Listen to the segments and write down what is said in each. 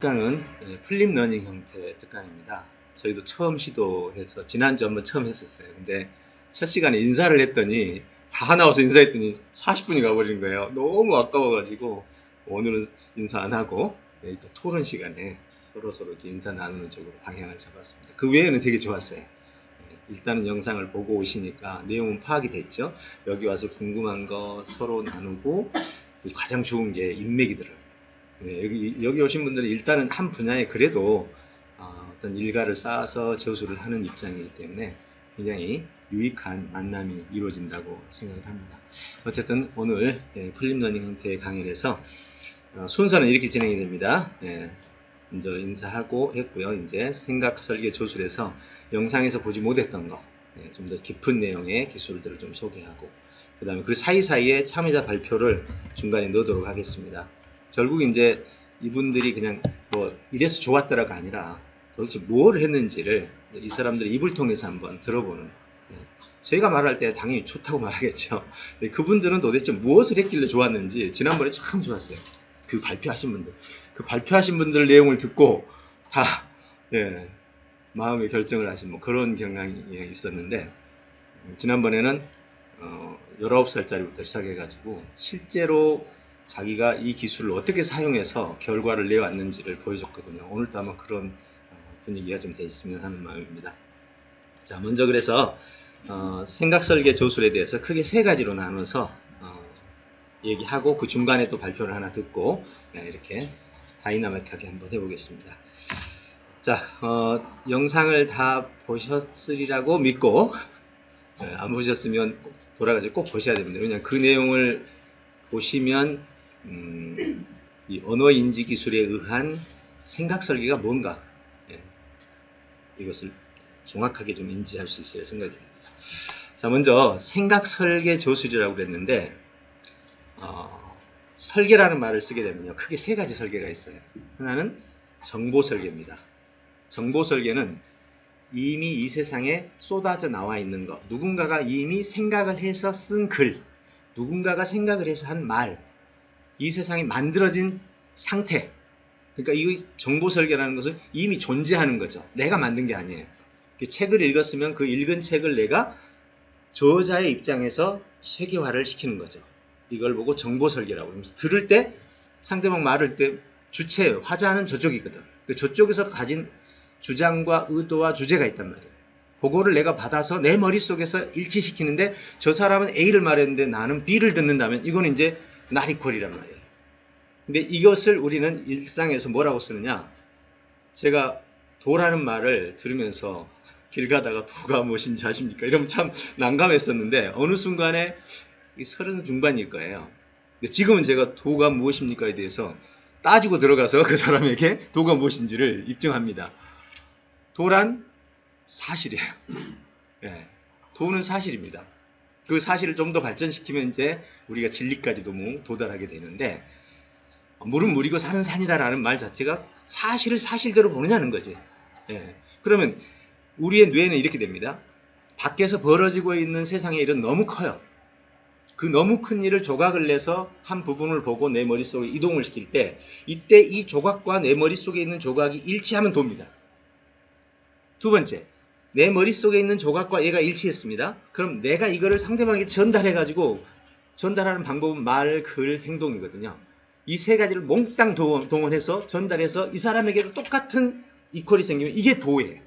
특강은 플립 러닝 형태의 특강입니다. 저희도 처음 시도해서 지난주 한번 처음 했었어요. 근데 첫 시간에 인사를 했더니 다 나와서 인사했더니 40분이 가버린 거예요. 너무 아까워가지고 오늘은 인사 안 하고 또 토론 시간에 서로 이렇게 인사 나누는 쪽으로 방향을 잡았습니다. 그 외에는 되게 좋았어요. 일단은 영상을 보고 오시니까 내용은 파악이 됐죠. 여기 와서 궁금한 거 서로 나누고 가장 좋은 게 인맥이더라고요. 여기 오신 분들은 일단은 한 분야에 그래도 어떤 일가를 쌓아서 저수를 하는 입장이기 때문에 굉장히 유익한 만남이 이루어진다고 생각을 합니다. 어쨌든 오늘 플립 러닝 형태의 강연에서 순서는 이렇게 진행이 됩니다. 먼저 인사하고 했고요. 이제 생각, 설계, 조술에서 영상에서 보지 못했던 거, 좀 더 깊은 내용의 기술들을 좀 소개하고, 그 다음에 그 사이사이에 참여자 발표를 중간에 넣도록 하겠습니다. 결국 이제 이분들이 그냥 뭐 이래서 좋았더라가 아니라 도대체 뭘 했는지를 이 사람들의 입을 통해서 한번 들어보는, 저희가 말할 때 당연히 좋다고 말하겠죠. 그분들은 도대체 무엇을 했길래 좋았는지 지난번에 참 좋았어요. 그 발표하신 분들, 그 발표하신 분들 내용을 듣고 다 마음의 결정을 하신 뭐 그런 경향이 있었는데, 지난번에는 19살짜리부터 시작해가지고 실제로 자기가 이 기술을 어떻게 사용해서 결과를 내왔는지를 보여줬거든요. 오늘도 아마 그런 분위기가 좀 돼 있으면 하는 마음입니다. 자, 먼저 그래서 생각, 설계, 조술에 대해서 크게 세 가지로 나눠서 얘기하고 그 중간에 또 발표를 하나 듣고 이렇게 다이나믹하게 한번 해보겠습니다. 자, 영상을 다 보셨으리라고 믿고 안 보셨으면 돌아가서 꼭 보셔야 됩니다. 왜냐하면 그 내용을 보시면 이 언어인지 기술에 의한 생각 설계가 뭔가 이것을 정확하게 좀 인지할 수 있어야 생각이 듭니다. 자, 먼저 생각 설계 조술이라고 그랬는데 설계라는 말을 쓰게 되면요, 크게 세 가지 설계가 있어요. 하나는 정보 설계입니다. 정보 설계는 이미 이 세상에 쏟아져 나와 있는 것, 누군가가 이미 생각을 해서 쓴 글, 누군가가 생각을 해서 한 말, 이 세상이 만들어진 상태, 그러니까 이 정보 설계라는 것은 이미 존재하는 거죠. 내가 만든 게 아니에요. 책을 읽었으면 그 읽은 책을 내가 저자의 입장에서 체계화를 시키는 거죠. 이걸 보고 정보 설계라고 합니다. 들을 때 상대방 말할 때 주체, 화자는 저쪽이거든. 저쪽에서 가진 주장과 의도와 주제가 있단 말이에요. 그거를 내가 받아서 내 머릿속에서 일치시키는데 저 사람은 A를 말했는데 나는 B를 듣는다면 이거는 이제 나리콜이란 말이에요. 근데 이것을 우리는 일상에서 뭐라고 쓰느냐, 제가 도라는 말을 들으면서 길 가다가 도가 무엇인지 아십니까? 이러면 참 난감했었는데 어느 순간에 30 중반일 거예요. 근데 지금은 제가 도가 무엇입니까에 대해서 따지고 들어가서 그 사람에게 도가 무엇인지를 입증합니다. 도란 사실이에요. 도는 사실입니다. 그 사실을 좀 더 발전시키면 이제 우리가 진리까지도 도달하게 되는데, 물은 물이고 산은 산이다라는 말 자체가 사실을 사실대로 보느냐는 거지. 그러면 우리의 뇌는 이렇게 됩니다. 밖에서 벌어지고 있는 세상의 일은 너무 커요. 그 너무 큰 일을 조각을 내서 한 부분을 보고 내 머릿속에 이동을 시킬 때, 이때 이 조각과 내 머릿속에 있는 조각이 일치하면 돕니다. 두 번째, 내 머릿속에 있는 조각과 얘가 일치했습니다. 그럼 내가 이거를 상대방에게 전달해가지고, 전달하는 방법은 말, 글, 행동이거든요. 이 세 가지를 몽땅 동원해서 전달해서 이 사람에게도 똑같은 이퀄이 생기면 이게 도예요.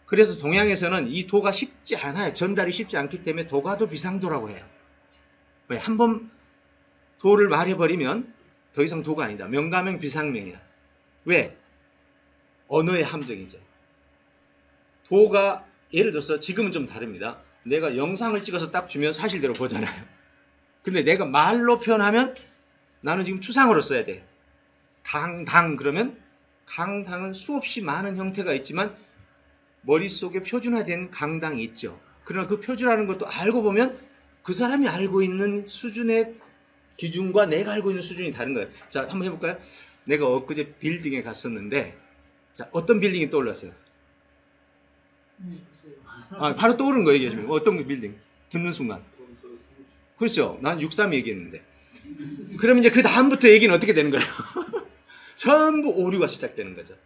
그래서 동양에서는 이 도가 쉽지 않아요. 전달이 쉽지 않기 때문에 도가 더 비상도라고 해요. 왜? 한번 도를 말해버리면 더 이상 도가 아니다. 명가명 비상명이야. 왜? 언어의 함정이죠. 도가 예를 들어서 지금은 좀 다릅니다. 내가 영상을 찍어서 딱 주면 사실대로 보잖아요. 근데 내가 말로 표현하면 나는 지금 추상으로 써야 돼. 강당 그러면 강당은 수없이 많은 형태가 있지만 머릿속에 표준화된 강당이 있죠. 그러나 그 표준화하는 것도 알고 보면 그 사람이 알고 있는 수준의 기준과 내가 알고 있는 수준이 다른 거예요. 자, 한번 해볼까요? 내가 엊그제 빌딩에 갔었는데, 자, 어떤 빌딩이 떠올랐어요? 바로 떠오른 거 얘기해주면 어떤 빌딩? 듣는 순간. 그렇죠. 난 63 얘기했는데. 그러면 이제 그 다음부터 얘기는 어떻게 되는 거예요? 전부 오류가 시작되는 거죠.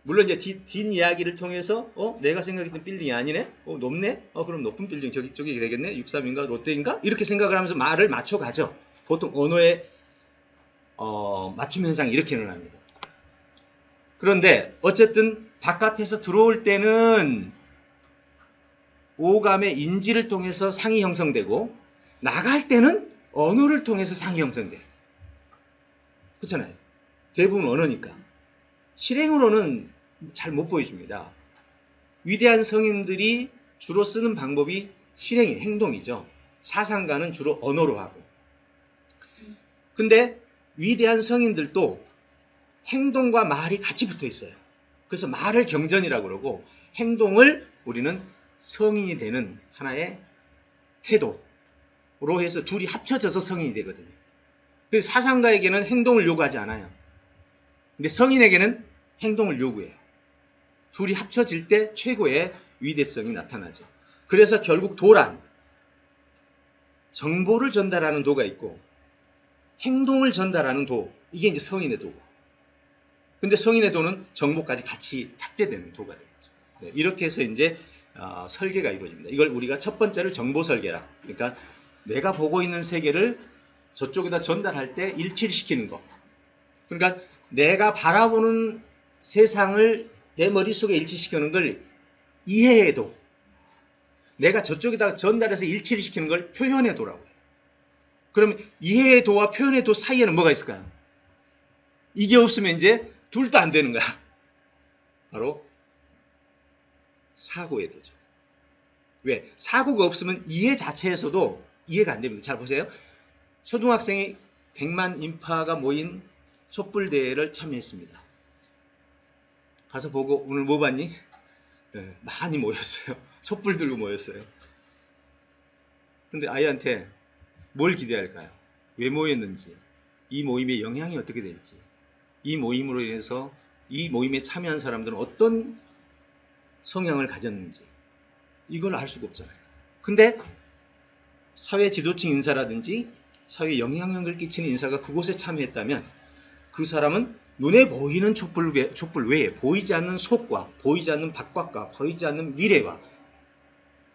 물론 이제 뒷이야기를 통해서 내가 생각했던 빌딩이 아니네? 높네? 그럼 높은 빌딩 저기 되겠네? 63인가? 롯데인가? 이렇게 생각을 하면서 말을 맞춰가죠. 보통 언어의 맞춤 현상이 이렇게 일어납니다. 그런데 어쨌든 바깥에서 들어올 때는 오감의 인지를 통해서 상이 형성되고 나갈 때는 언어를 통해서 상이 형성돼요. 그렇잖아요. 대부분 언어니까. 실행으로는 잘 못 보여줍니다. 위대한 성인들이 주로 쓰는 방법이 실행이 행동이죠. 사상가는 주로 언어로 하고. 근데 위대한 성인들도 행동과 말이 같이 붙어 있어요. 그래서 말을 경전이라고 그러고 행동을 우리는 성인이 되는 하나의 태도로 해서 둘이 합쳐져서 성인이 되거든요. 그래서 사상가에게는 행동을 요구하지 않아요. 근데 성인에게는 행동을 요구해요. 둘이 합쳐질 때 최고의 위대성이 나타나죠. 그래서 결국 도란, 정보를 전달하는 도가 있고 행동을 전달하는 도, 이게 이제 성인의 도고. 근데 성인의 도는 정보까지 같이 탑재되는 도가 되겠죠. 네, 이렇게 해서 이제 설계가 이루어집니다. 이걸 우리가 첫 번째를 정보 설계라. 그러니까 내가 보고 있는 세계를 저쪽에다 전달할 때 일치시키는 거. 그러니까 내가 바라보는 세상을 내 머릿속에 일치시키는 걸 이해의 도. 내가 저쪽에다가 전달해서 일치를 시키는 걸 표현의 도라고. 그러면 이해의 도와 표현의 도 사이에는 뭐가 있을까요? 이게 없으면 이제 둘도 안 되는 거야. 바로 사고의 도죠. 왜? 사고가 없으면 이해 자체에서도 이해가 안 됩니다. 잘 보세요. 초등학생이 100만 인파가 모인 촛불대회를 참여했습니다. 가서 보고 오늘 뭐 봤니? 네, 많이 모였어요. 촛불 들고 모였어요. 근데 아이한테 뭘 기대할까요? 왜 모였는지, 이 모임의 영향이 어떻게 될지, 이 모임으로 인해서 이 모임에 참여한 사람들은 어떤 성향을 가졌는지 이걸 알 수가 없잖아요. 근데 사회 지도층 인사라든지 사회에 영향력을 끼치는 인사가 그곳에 참여했다면 그 사람은 눈에 보이는 촛불 외에 보이지 않는 속과 보이지 않는 바깥과 보이지 않는 미래와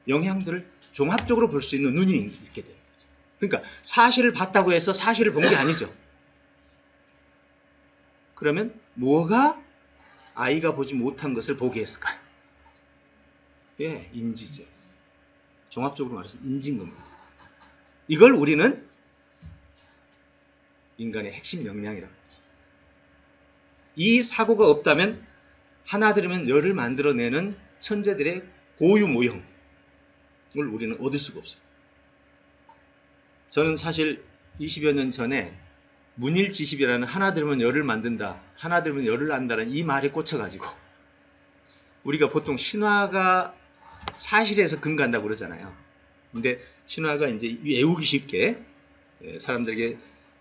영향들을 종합적으로 볼 수 있는 눈이 있게 돼요. 그러니까 사실을 봤다고 해서 사실을 본 게 아니죠. 그러면 뭐가 아이가 보지 못한 것을 보게 했을까요? 예, 인지죠. 종합적으로 말해서 인지인 겁니다. 이걸 우리는 인간의 핵심 역량이라고 하죠. 이 사고가 없다면 하나 들으면 열을 만들어내는 천재들의 고유 모형을 우리는 얻을 수가 없어요. 저는 사실 20여 년 전에 문일지십이라는 하나 들으면 열을 만든다, 하나 들으면 열을 안다는 이 말에 꽂혀가지고 우리가 보통 신화가 사실에서 근거한다고 그러잖아요. 근데 신화가 이제 외우기 쉽게 사람들에게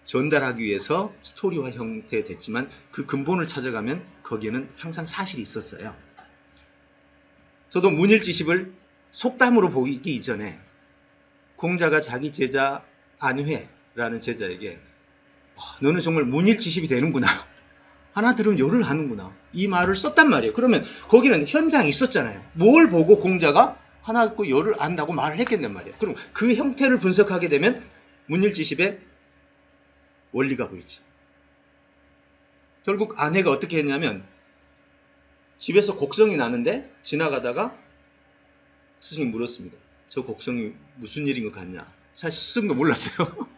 전달하기 위해서 스토리화 형태 됐지만 그 근본을 찾아가면 거기에는 항상 사실이 있었어요. 저도 문일지십을 속담으로 보기 이전에 공자가 자기 제자 안회라는 제자에게 너는 정말 문일지십이 되는구나. 하나 들으면 열을 하는구나. 이 말을 썼단 말이에요. 그러면 거기는 현장이 있었잖아요. 뭘 보고 공자가 하나 듣고 열을 안다고 말을 했겠단 말이에요. 그럼 그 형태를 분석하게 되면 문일지십의 원리가 보이지. 결국 아내가 어떻게 했냐면 집에서 곡성이 나는데 지나가다가 스승이 물었습니다. 저 곡성이 무슨 일인 것 같냐? 사실 스승도 몰랐어요.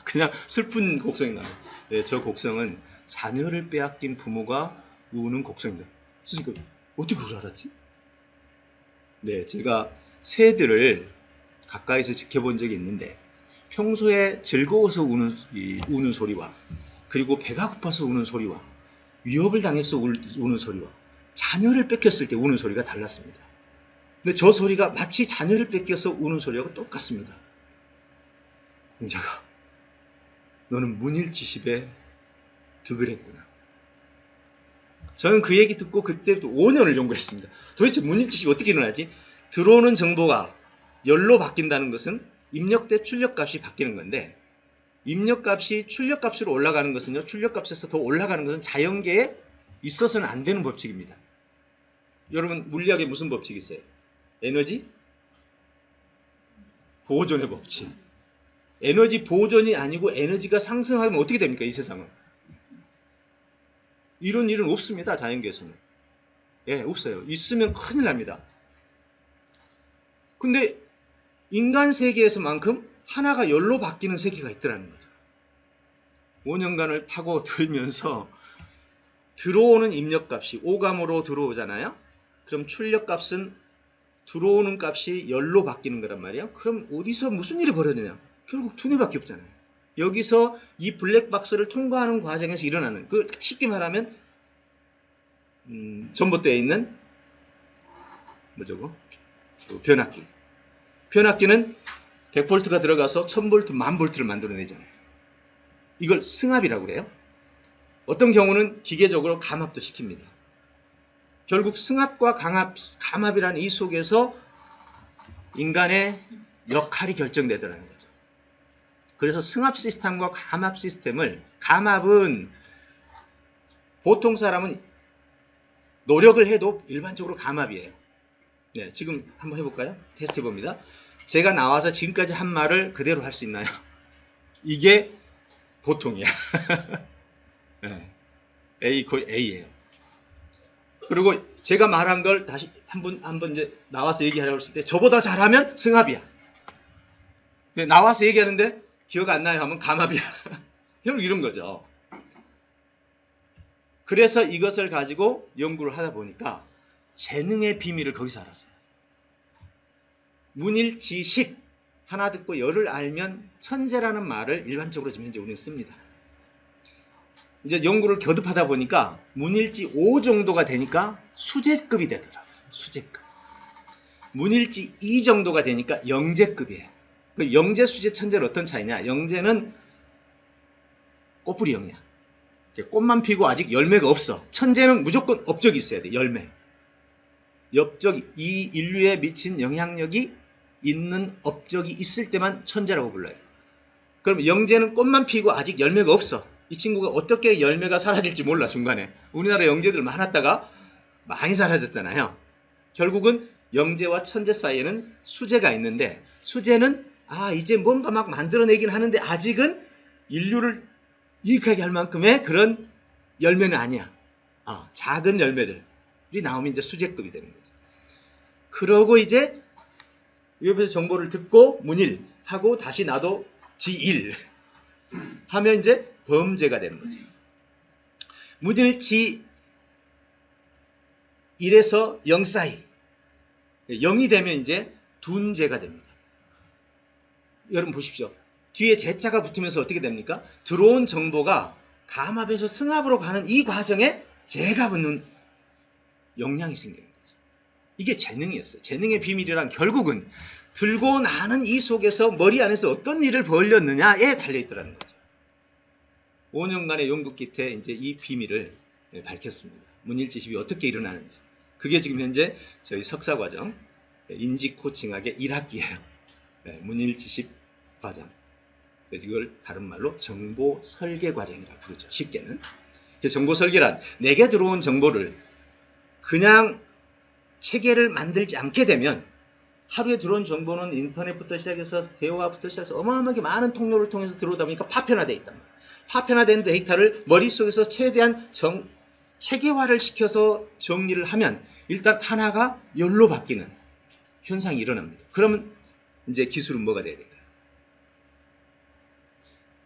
그냥 슬픈 곡성이 나요. 네, 저 곡성은 자녀를 빼앗긴 부모가 우는 곡성입니다. 스승이 어떻게 그걸 알았지? 네, 제가 새들을 가까이서 지켜본 적이 있는데 평소에 즐거워서 우는 소리와 그리고 배가 고파서 우는 소리와 위협을 당해서 우는 소리와 자녀를 뺏겼을 때 우는 소리가 달랐습니다. 근데 저 소리가 마치 자녀를 뺏겨서 우는 소리하고 똑같습니다. 공자가 너는 문일지십에 득을 했구나. 저는 그 얘기 듣고 그때부터 5년을 연구했습니다. 도대체 문일지십이 어떻게 일어나지? 들어오는 정보가 열로 바뀐다는 것은 입력 때 출력값이 바뀌는 건데 입력값이 출력값으로 올라가는 것은요, 출력값에서 더 올라가는 것은 자연계에 있어서는 안 되는 법칙입니다. 여러분, 물리학에 무슨 법칙이 있어요? 에너지 보존의 법칙. 에너지 보존이 아니고 에너지가 상승하면 어떻게 됩니까? 이 세상은. 이런 일은 없습니다. 자연계에서는. 예, 없어요. 있으면 큰일 납니다. 근데 인간 세계에서만큼 하나가 열로 바뀌는 세계가 있더라는 거죠. 5년간을 파고들면서 들어오는 입력값이 오감으로 들어오잖아요. 그럼 출력값은 들어오는 값이 열로 바뀌는 거란 말이에요. 그럼 어디서 무슨 일이 벌어지냐? 결국 두뇌밖에 없잖아요. 여기서 이 블랙박스를 통과하는 과정에서 일어나는, 그 쉽게 말하면 전봇대에 있는 뭐죠? 변압기. 변압기는 100V가 들어가서 1000V, 10,000V를 만들어내잖아요. 이걸 승합이라고 그래요. 어떤 경우는 기계적으로 감압도 시킵니다. 결국 승합과 감압이라는 이 속에서 인간의 역할이 결정되더라는 거죠. 그래서 승합 시스템과 감압 시스템을, 감압은 보통 사람은 노력을 해도 일반적으로 감압이에요. 네, 지금 한번 해볼까요? 테스트 해봅니다. 제가 나와서 지금까지 한 말을 그대로 할 수 있나요? 이게 보통이야. 네, A 거의 A예요. 그리고 제가 말한 걸 다시 한번 이제 나와서 얘기하려고 했을 때 저보다 잘하면 승합이야. 근데 나와서 얘기하는데 기억 안 나요 하면 감압이야. 결국 이런 거죠. 그래서 이것을 가지고 연구를 하다 보니까 재능의 비밀을 거기서 알았어요. 문일지십, 하나 듣고 열을 알면 천재라는 말을 일반적으로 지금 현재 우리는 씁니다. 이제 연구를 거듭하다 보니까 문일지 5 정도가 되니까 수재급이 되더라고요. 수재급. 문일지 2 정도가 되니까 영재급이에요. 그 영재, 수재, 천재는 어떤 차이냐? 영재는 꽃뿌리 영이야. 꽃만 피고 아직 열매가 없어. 천재는 무조건 업적이 있어야 돼. 열매. 업적이, 이 인류에 미친 영향력이 있는 업적이 있을 때만 천재라고 불러요. 그럼 영재는 꽃만 피고 아직 열매가 없어. 이 친구가 어떻게 열매가 사라질지 몰라. 중간에 우리나라 영재들 많았다가 많이 사라졌잖아요. 결국은 영재와 천재 사이에는 수재가 있는데, 수재는 이제 뭔가 막 만들어내긴 하는데 아직은 인류를 유익하게 할 만큼의 그런 열매는 아니야. 작은 열매들이 나오면 이제 수재급이 되는 거죠. 그러고 이제 옆에서 정보를 듣고 문일하고 다시 나도 지일 하면 이제 범죄가 되는 거죠. 문일지 1에서 0 사이, 0이 되면 이제 둔재가 됩니다. 여러분 보십시오. 뒤에 제자가 붙으면서 어떻게 됩니까? 들어온 정보가 감압에서 승합으로 가는 이 과정에 재가 붙는 역량이 생기는 거죠. 이게 재능이었어요. 재능의 비밀이란 결국은 들고 나는 이 속에서 머리 안에서 어떤 일을 벌였느냐에 달려있더라는 거죠. 5년간의 연구 끝에 이제 이 비밀을 밝혔습니다. 문일지십이 어떻게 일어나는지. 그게 지금 현재 저희 석사과정 인지 코칭학의 1학기예요. 문일지십 과정. 그래서 이걸 다른 말로 정보 설계 과정이라고 부르죠. 쉽게는. 정보 설계란 내게 들어온 정보를 그냥 체계를 만들지 않게 되면, 하루에 들어온 정보는 인터넷부터 시작해서 대화부터 시작해서 어마어마하게 많은 통로를 통해서 들어오다 보니까 파편화되어 있단 말이에요. 파편화된 데이터를 머릿속에서 최대한 체계화를 시켜서 정리를 하면 일단 하나가 열로 바뀌는 현상이 일어납니다. 그러면 이제 기술은 뭐가 돼야 될까요?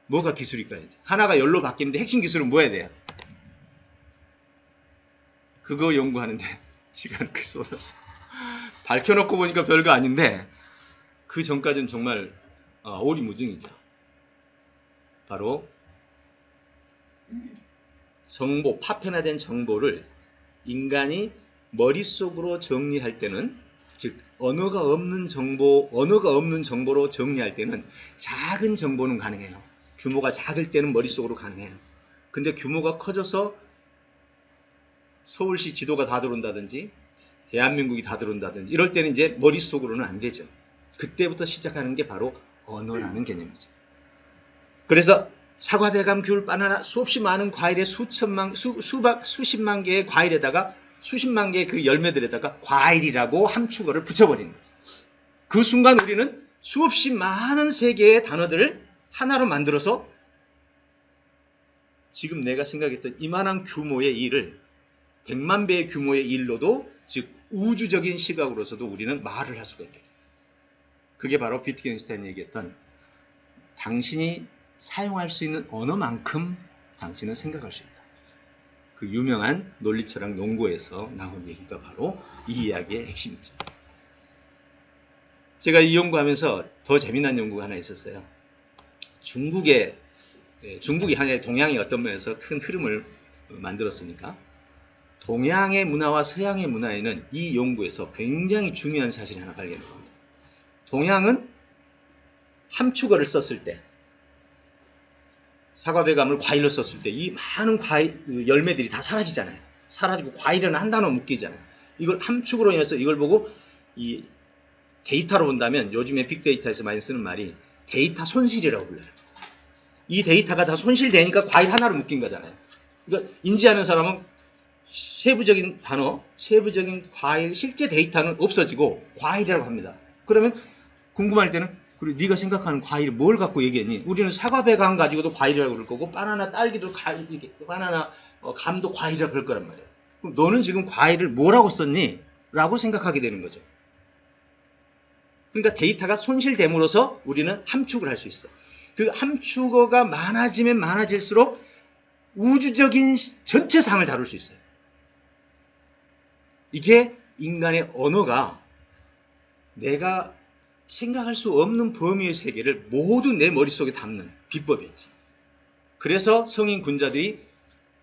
뭐가 기술일까요? 하나가 열로 바뀌는데 핵심 기술은 뭐 해야 돼요? 그거 연구하는데 시간을 쏟았어. 밝혀놓고 보니까 별거 아닌데 그 전까지는 정말 오리무중이죠. 바로 정보, 파편화된 정보를 인간이 머릿속으로 정리할 때는, 즉 언어가 없는 정보로 정리할 때는 작은 정보는 가능해요. 규모가 작을 때는 머릿속으로 가능해요. 근데 규모가 커져서 서울시 지도가 다 들어온다든지 대한민국이 다 들어온다든지 이럴 때는 이제 머릿속으로는 안 되죠. 그때부터 시작하는 게 바로 언어라는 개념이죠. 그래서 사과, 배감, 귤, 바나나 수없이 많은 과일에 수십만 개의 과일에다가 수십만 개의 그 열매들에다가 과일이라고 함축어를 붙여버리는 거죠. 그 순간 우리는 수없이 많은 세계의 단어들을 하나로 만들어서 지금 내가 생각했던 이만한 규모의 일을 100만 배의 규모의 일로도, 즉 우주적인 시각으로서도 우리는 말을 할 수가 있다. 그게 바로 비트겐슈타인이 얘기했던 당신이 사용할 수 있는 언어만큼 당신은 생각할 수 있다. 그 유명한 논리철학 연구에서 나온 얘기가 바로 이 이야기의 핵심이죠. 제가 이 연구하면서 더 재미난 연구가 하나 있었어요. 중국이 하나의 동양의 어떤 면에서 큰 흐름을 만들었으니까 동양의 문화와 서양의 문화에는 이 연구에서 굉장히 중요한 사실이 하나 발견된 겁니다. 동양은 함축어를 썼을 때, 사과배감을 과일로 썼을 때 이 많은 열매들이 다 사라지잖아요. 사라지고 과일은 한 단어 묶이잖아요. 이걸 함축으로 인해서 이걸 보고 이 데이터로 본다면 요즘에 빅데이터에서 많이 쓰는 말이 데이터 손실이라고 불러요. 이 데이터가 다 손실되니까 과일 하나로 묶인 거잖아요. 그러니까 인지하는 사람은 세부적인 단어, 세부적인 과일, 실제 데이터는 없어지고 과일이라고 합니다. 그러면 궁금할 때는 그리고 네가 생각하는 과일이 뭘 갖고 얘기했니? 우리는 사과, 배감 가지고도 과일이라고 그럴 거고 바나나, 딸기도 바나나, 감도 과일이라고 그럴 거란 말이에요. 그럼 너는 지금 과일을 뭐라고 썼니? 라고 생각하게 되는 거죠. 그러니까 데이터가 손실됨으로써 우리는 함축을 할 수 있어. 그 함축어가 많아지면 많아질수록 우주적인 전체상을 다룰 수 있어요. 이게 인간의 언어가 내가 생각할 수 없는 범위의 세계를 모두 내 머릿속에 담는 비법이었지. 그래서 성인 군자들이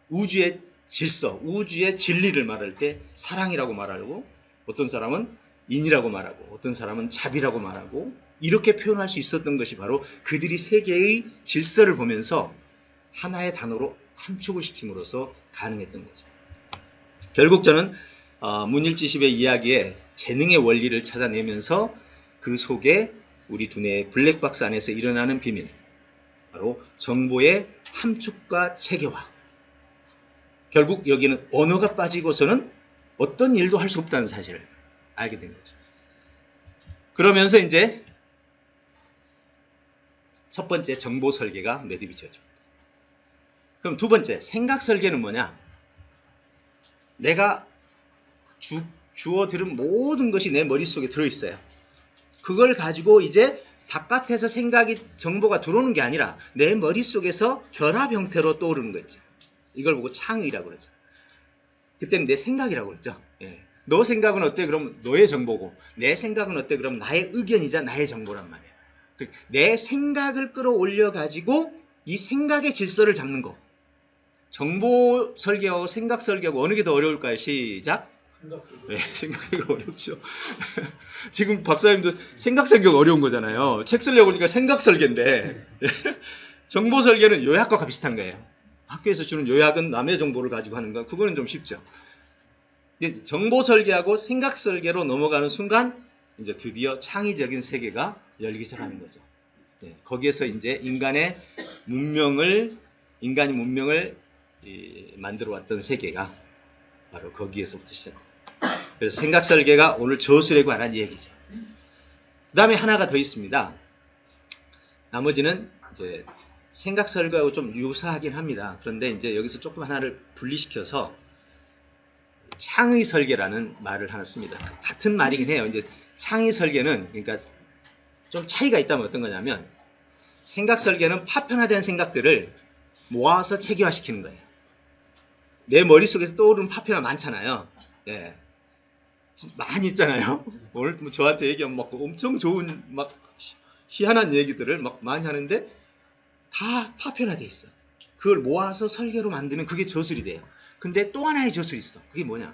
우주의 질서, 우주의 진리를 말할 때 사랑이라고 말하고, 어떤 사람은 인이라고 말하고, 어떤 사람은 자비라고 말하고, 이렇게 표현할 수 있었던 것이 바로 그들이 세계의 질서를 보면서 하나의 단어로 함축을 시킴으로써 가능했던 거죠. 결국 저는 문일지십의 이야기에 재능의 원리를 찾아내면서 그 속에 우리 두뇌의 블랙박스 안에서 일어나는 비밀, 바로 정보의 함축과 체계화. 결국 여기는 언어가 빠지고서는 어떤 일도 할 수 없다는 사실을 알게 된 거죠. 그러면서 이제 첫 번째 정보 설계가 매듭이 져집니다. 그럼 두 번째 생각 설계는 뭐냐? 내가 주워 들은 모든 것이 내 머릿속에 들어있어요. 그걸 가지고 이제 바깥에서 정보가 들어오는 게 아니라 내 머릿속에서 결합 형태로 떠오르는 거 있죠. 이걸 보고 창의라고 그러죠. 그때는 내 생각이라고 그러죠. 예. 너 생각은 어때? 그럼 너의 정보고, 내 생각은 어때? 그럼 나의 의견이자 나의 정보란 말이에요. 내 생각을 끌어올려 가지고 이 생각의 질서를 잡는 거. 정보 설계하고 생각 설계하고 어느 게 더 어려울까요? 시작. 네, 생각 설계가 어렵죠. 지금 박사님도 생각 설계가 어려운 거잖아요. 책 쓰려고 하니까 생각 설계인데 정보 설계는 요약과 비슷한 거예요. 학교에서 주는 요약은 남의 정보를 가지고 하는 거, 그거는 좀 쉽죠. 정보 설계하고 생각 설계로 넘어가는 순간 이제 드디어 창의적인 세계가 열리기 시작하는 거죠. 네, 거기에서 이제 인간이 문명을 만들어 왔던 세계가 바로 거기에서부터 시작합니다. 그래서 생각 설계가 오늘 저술에 관한 얘기죠. 그 다음에 하나가 더 있습니다. 나머지는 이제 생각 설계하고 좀 유사하긴 합니다. 그런데 이제 여기서 조금 하나를 분리시켜서 창의 설계라는 말을 하나 씁니다. 같은 말이긴 해요. 이제 창의 설계는, 그러니까 좀 차이가 있다면 어떤 거냐면, 생각 설계는 파편화된 생각들을 모아서 체계화시키는 거예요. 내 머릿속에서 떠오르는 파편화 많잖아요. 네. 많이 있잖아요. 오늘 뭐 저한테 얘기하면 막 엄청 좋은 막 희한한 얘기들을 막 많이 하는데 다 파편화돼 있어. 그걸 모아서 설계로 만들면 그게 저술이 돼요. 근데 또 하나의 저술이 있어. 그게 뭐냐?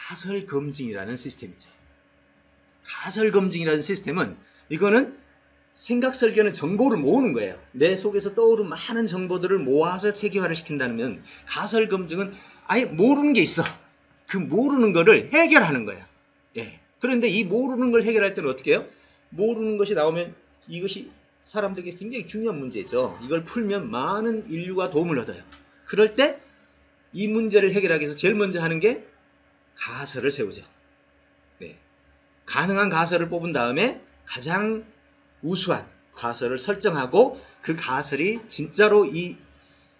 가설검증이라는 시스템이죠. 가설검증이라는 시스템은, 이거는 생각 설계는 정보를 모으는 거예요. 내 속에서 떠오른 많은 정보들을 모아서 체계화를 시킨다면, 가설검증은 아예 모르는 게 있어. 그 모르는 거를 해결하는 거야. 예. 그런데 이 모르는 걸 해결할 때는 어떻게 해요? 모르는 것이 나오면 이것이 사람들에게 굉장히 중요한 문제죠. 이걸 풀면 많은 인류가 도움을 얻어요. 그럴 때 이 문제를 해결하기 위해서 제일 먼저 하는 게 가설을 세우죠. 네. 가능한 가설을 뽑은 다음에 가장 우수한 가설을 설정하고 그 가설이 진짜로 이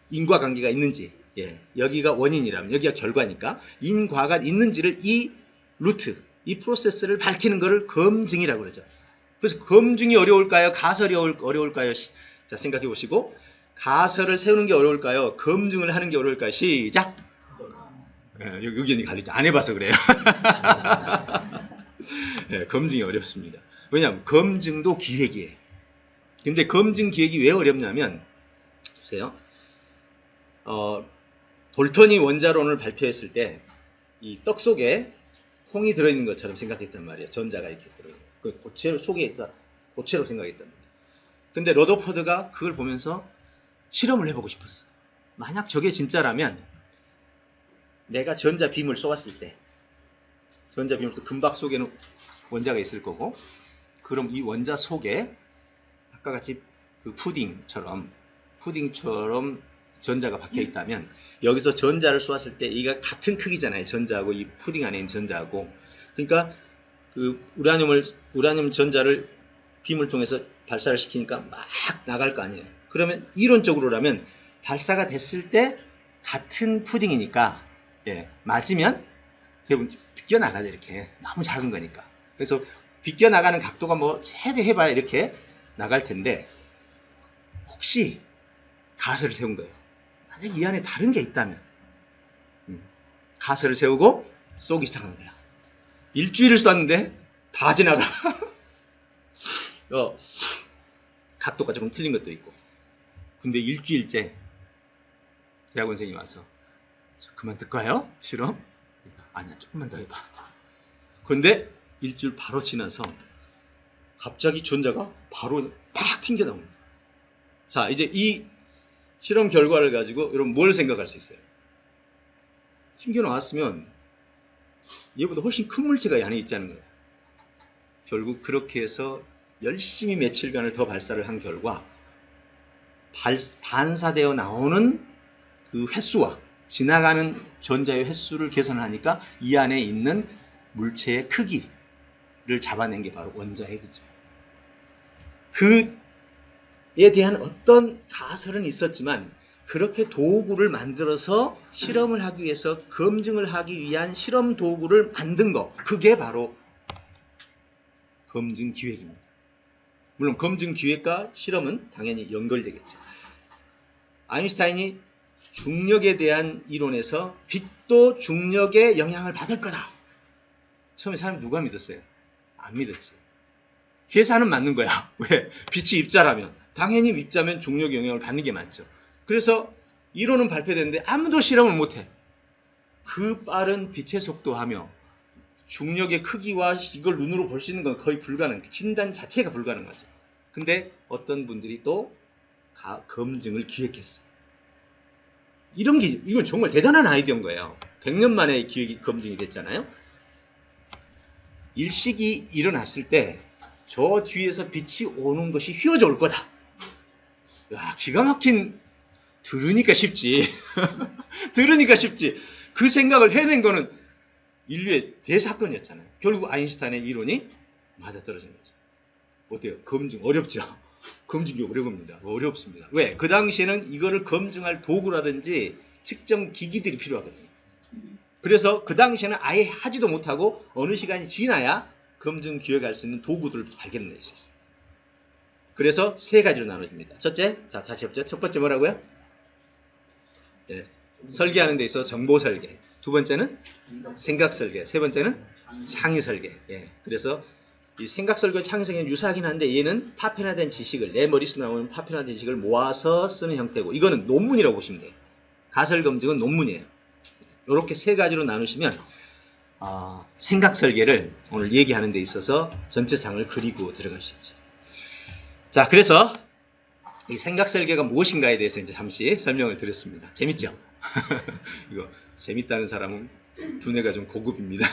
인과관계가 있는지, 예, 여기가 원인이라면 여기가 결과니까 인과가 있는지를 이 루트, 이 프로세스를 밝히는 것을 검증이라고 그러죠. 그래서 검증이 어려울까요? 가설이 어려울까요? 자, 생각해 보시고, 가설을 세우는 게 어려울까요? 검증을 하는 게 어려울까요? 시작! 예, 의견이 갈리죠. 안 해봐서 그래요. 예, 검증이 어렵습니다. 왜냐하면 검증도 기획이에요. 근데 검증 기획이 왜 어렵냐면, 보세요. 돌턴이 원자론을 발표했을 때 이 떡 속에 콩이 들어있는 것처럼 생각했단 말이에요. 전자가 이렇게 들어있는. 그 고체 속에 있다. 고체로 생각했단 말이에요. 근데 러더포드가 그걸 보면서 실험을 해보고 싶었어. 만약 저게 진짜라면 내가 전자빔을 쏘았을 때 전자빔을 금박 속에는 원자가 있을 거고, 그럼 이 원자 속에 아까 같이 그 푸딩처럼 전자가 박혀 있다면 여기서 전자를 쏘았을 때 이가 같은 크기잖아요. 전자하고 이 푸딩 안에 있는 전자하고. 그러니까 그 우라늄 전자를 빔을 통해서 발사를 시키니까 막 나갈 거 아니에요. 그러면 이론적으로라면 발사가 됐을 때 같은 푸딩이니까, 예, 맞으면 대부분 비껴나가죠. 이렇게 너무 작은 거니까. 그래서 비껴나가는 각도가 뭐 최대 해봐야 이렇게 나갈 텐데, 혹시 가설을 세운 거예요. 만약 이 안에 다른 게 있다면 가설을 세우고 쏘기 시작한 거야. 일주일을 쐈는데 다 지나가. 각도가 조금 틀린 것도 있고. 근데 일주일째 대학원 생이 와서 그만둘까요? 싫어? 그러니까, 아니야, 조금만 더 해봐. 그런데 일주일 바로 지나서 갑자기 전자가 바로 팍 튕겨 나옵니다. 자, 이제 이 실험 결과를 가지고 여러분 뭘 생각할 수 있어요? 튕겨 나왔으면 얘보다 훨씬 큰 물체가 이 안에 있자는 거예요. 결국 그렇게 해서 열심히 며칠간을 더 발사를 한 결과 반사되어 나오는 그 횟수와 지나가는 전자의 횟수를 계산하니까 이 안에 있는 물체의 크기를 잡아낸 게 바로 원자핵이죠. 그에 대한 어떤 가설은 있었지만 그렇게 도구를 만들어서 실험을 하기 위해서 검증을 하기 위한 실험 도구를 만든 거, 그게 바로 검증 기획입니다. 물론 검증 기획과 실험은 당연히 연결되겠죠. 아인슈타인이 중력에 대한 이론에서 빛도 중력의 영향을 받을 거다. 처음에 사람이 누가 믿었어요? 안 믿었지. 계산은 맞는 거야. 왜? 빛이 입자라면. 당연히 입자면 중력의 영향을 받는 게 맞죠. 그래서 이론은 발표됐는데 아무도 실험을 못해. 그 빠른 빛의 속도하며 중력의 크기와 이걸 눈으로 볼 수 있는 건 거의 불가능. 진단 자체가 불가능하죠. 근데 어떤 분들이 또 검증을 기획했어요. 이건 정말 대단한 아이디어인 거예요. 100년 만에 검증이 됐잖아요. 일식이 일어났을 때 저 뒤에서 빛이 오는 것이 휘어져 올 거다. 야, 기가 막힌, 들으니까 쉽지. 들으니까 쉽지. 그 생각을 해낸 거는 인류의 대사건이었잖아요. 결국 아인슈타인의 이론이 맞아떨어진 거죠. 어때요? 검증 어렵죠? 검증이 어렵습니다. 왜? 그 당시에는 이거를 검증할 도구라든지 측정 기기들이 필요하거든요. 그래서 그 당시에는 아예 하지도 못하고 어느 시간이 지나야 검증 기획할 수 있는 도구들을 발견낼 수 있어요. 그래서 세 가지로 나눠집니다. 첫째, 자, 다시 해보죠. 첫 번째 뭐라고요? 예, 설계하는 데 있어서 정보 설계. 두 번째는 생각 설계. 세 번째는 창의 설계. 예, 그래서 이 생각 설계, 창의 설계는 유사하긴 한데 얘는 파편화된 지식을, 내 머릿속에 나오는 파편화된 지식을 모아서 쓰는 형태고, 이거는 논문이라고 보시면 돼요. 가설 검증은 논문이에요. 이렇게 세 가지로 나누시면 생각 설계를 오늘 얘기하는 데 있어서 전체상을 그리고 들어갈 수 있죠. 자, 그래서 이 생각 설계가 무엇인가에 대해서 이제 잠시 설명을 드렸습니다. 재밌죠? 이거 재밌다는 사람은 두뇌가 좀 고급입니다.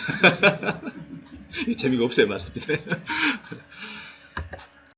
재미가 없어요, 맞습니다.